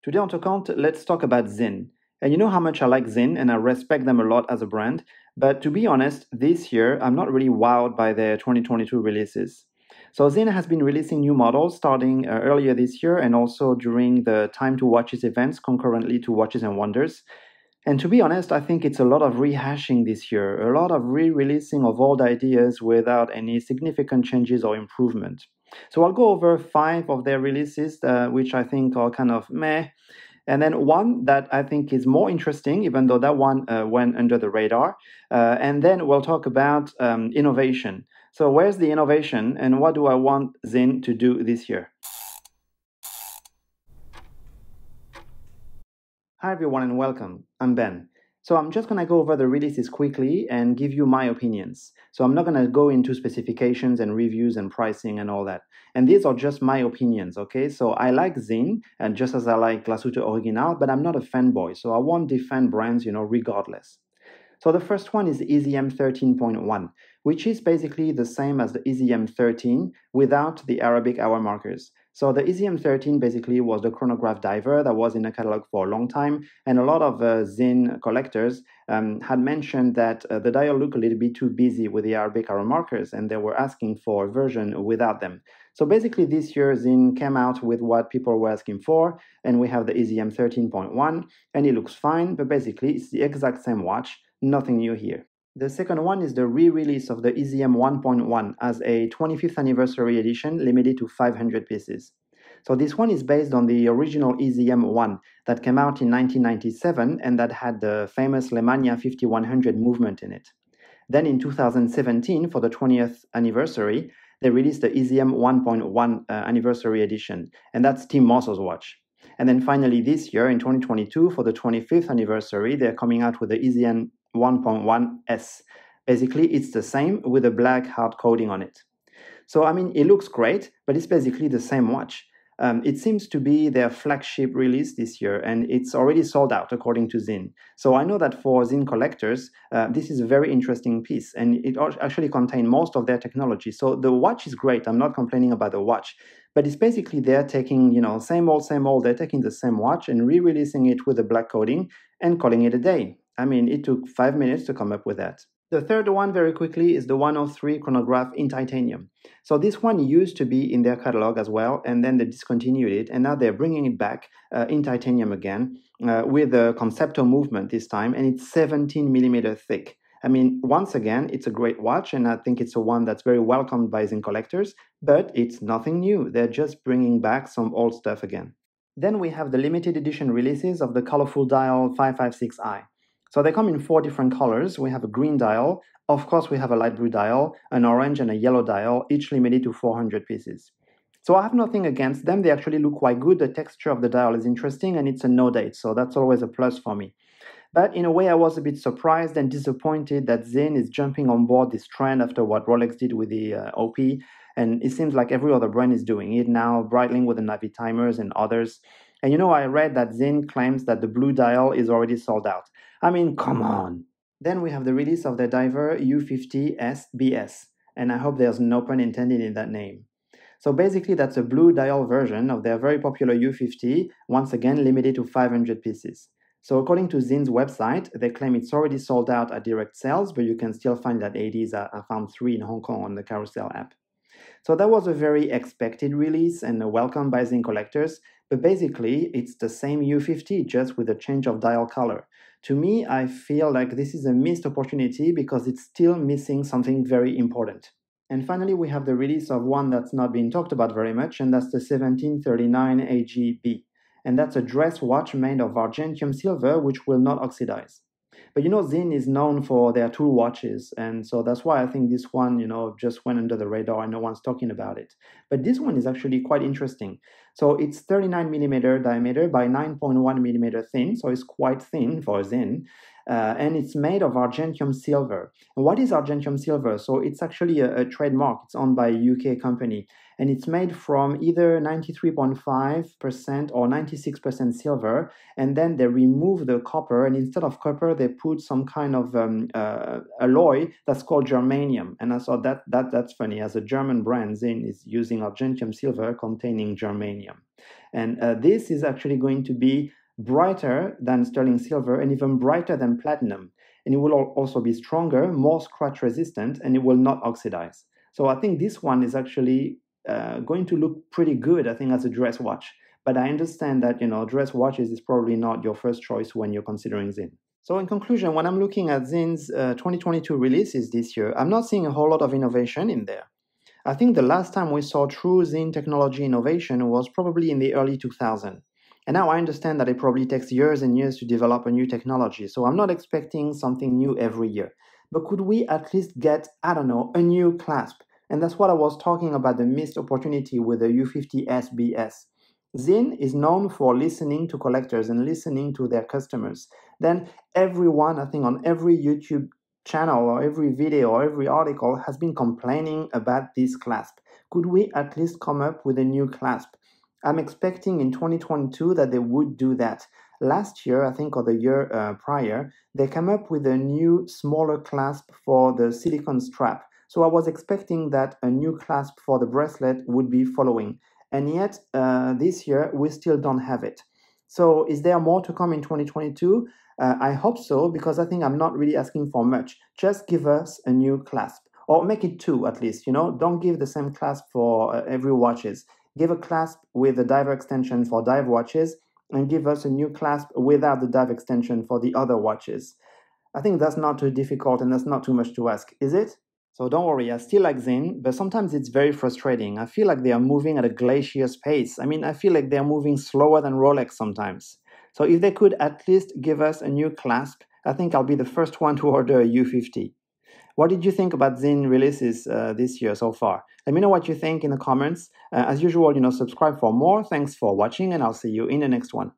Today on TOKKANTE, let's talk about Sinn. And you know how much I like Sinn and I respect them a lot as a brand. But to be honest, this year I'm not really wowed by their 2022 releases. So Sinn has been releasing new models starting earlier this year and also during the Time to Watches events concurrently to Watches and Wonders. And to be honest, I think it's a lot of rehashing this year, a lot of re-releasing of old ideas without any significant changes or improvement. So I'll go over 5 of their releases, which I think are kind of meh, and then one that I think is more interesting, even though that one went under the radar. And then we'll talk about innovation. So where's the innovation and what do I want Sinn to do this year? Hi everyone and welcome. I'm Ben. So I'm just going to go over the releases quickly and give you my opinions. So I'm not going to go into specifications and reviews and pricing and all that. And these are just my opinions, okay? So I like Sinn, and just as I like Glashütte Original, but I'm not a fanboy. So I won't defend brands, regardless. So the first one is EasyM 13.1, which is basically the same as the EasyM 13 without the Arabic hour markers. So the EasyM 13 basically was the chronograph diver that was in the catalog for a long time, and a lot of Sinn collectors had mentioned that the dial looked a little bit too busy with the Arabic hour markers, and they were asking for a version without them. So basically this year Sinn came out with what people were asking for, and we have the EasyM 13.1, and it looks fine, but basically it's the exact same watch, nothing new here. The second one is the re-release of the EasyM 1.1 as a 25th anniversary edition limited to 500 pieces. So this one is based on the original EasyM 1 that came out in 1997 and that had the famous Lemania 5100 movement in it. Then in 2017, for the 20th anniversary, they released the EasyM 1.1 anniversary edition, and that's Tim Moss's watch. And then finally this year, in 2022, for the 25th anniversary, they're coming out with the EasyM 1.1S. Basically, it's the same with a black hard coating on it. So, I mean, it looks great, but it's basically the same watch. It seems to be their flagship release this year, and it's already sold out according to Sinn. So I know that for Sinn collectors, this is a very interesting piece, and it actually contains most of their technology. So the watch is great. I'm not complaining about the watch, but it's basically they're taking, same old. They're taking the same watch and re-releasing it with a black coating and calling it a day. I mean, it took 5 minutes to come up with that. The third one, very quickly, is the 103 chronograph in titanium. So this one used to be in their catalog as well, and then they discontinued it, and now they're bringing it back in titanium again with a concepto movement this time, and it's 17 millimeter thick. I mean, once again, it's a great watch, and I think it's a one that's very welcomed by Sinn collectors, but it's nothing new. They're just bringing back some old stuff again. Then we have the limited edition releases of the colorful dial 556i. So they come in 4 different colors. We have a green dial, of course we have a light blue dial, an orange and a yellow dial, each limited to 400 pieces. So I have nothing against them, they actually look quite good, the texture of the dial is interesting, and it's a no date, so that's always a plus for me. But in a way I was a bit surprised and disappointed that Sinn is jumping on board this trend after what Rolex did with the OP, and it seems like every other brand is doing it now, Breitling with the Navi timers and others. And I read that Sinn claims that the blue dial is already sold out. I mean, come on. Then we have the release of the Diver U50S BS, and I hope there's no pun intended in that name. So basically that's a blue dial version of their very popular U50, once again limited to 500 pieces. So according to Sinn's website, they claim it's already sold out at direct sales, but you can still find that 80s. I found 3 in Hong Kong on the Carousel app. So that was a very expected release and a welcome by Sinn collectors, but basically it's the same U50 just with a change of dial color. To me, I feel like this is a missed opportunity because it's still missing something very important. And finally, we have the release of one that's not been talked about very much, and that's the 1739 AGB. And that's a dress watch made of argentium silver which will not oxidize. But Sinn is known for their tool watches, and so that's why I think this one, just went under the radar and no one's talking about it. But this one is actually quite interesting. So it's 39 millimeter diameter by 9.1 millimeter thin, so it's quite thin for Sinn. and it's made of argentium silver. And what is argentium silver? So it's actually a trademark. It's owned by a UK company, and it's made from either 93.5% or 96% silver, and then they remove the copper, and instead of copper they put some kind of alloy that's called germanium. And I thought that's funny, as a German brand, Sinn is using argentium silver containing germanium. And this is actually going to be brighter than sterling silver and even brighter than platinum. And it will also be stronger, more scratch resistant, and it will not oxidize. So I think this one is actually going to look pretty good, I think, as a dress watch. But I understand that, dress watches is probably not your first choice when you're considering Sinn. So in conclusion, when I'm looking at Sinn's 2022 releases this year, I'm not seeing a whole lot of innovation in there. I think the last time we saw true Sinn technology innovation was probably in the early 2000s. And now I understand that it probably takes years and years to develop a new technology, so I'm not expecting something new every year. But could we at least get, I don't know, a new clasp? And that's what I was talking about, the missed opportunity with the U50 SBS. Sinn is known for listening to collectors and listening to their customers. Then everyone, I think, on every YouTube channel or every video or every article has been complaining about this clasp. Could we at least come up with a new clasp? I'm expecting in 2022 that they would do that. Last year, I think, or the year prior, they came up with a new, smaller clasp for the silicone strap. So I was expecting that a new clasp for the bracelet would be following. And yet, this year, we still don't have it. So is there more to come in 2022? I hope so, because I think I'm not really asking for much. Just give us a new clasp. Or make it two, at least, Don't give the same clasp for every watches. Give a clasp with a diver extension for dive watches, and give us a new clasp without the dive extension for the other watches. I think that's not too difficult and that's not too much to ask, is it? So don't worry, I still like Sinn, but sometimes it's very frustrating. I feel like they are moving at a glacier pace. I feel like they're moving slower than Rolex sometimes. So if they could at least give us a new clasp, I think I'll be the first one to order a U50. What did you think about Sinn releases this year so far? Let me know what you think in the comments. As usual, subscribe for more. Thanks for watching, and I'll see you in the next one.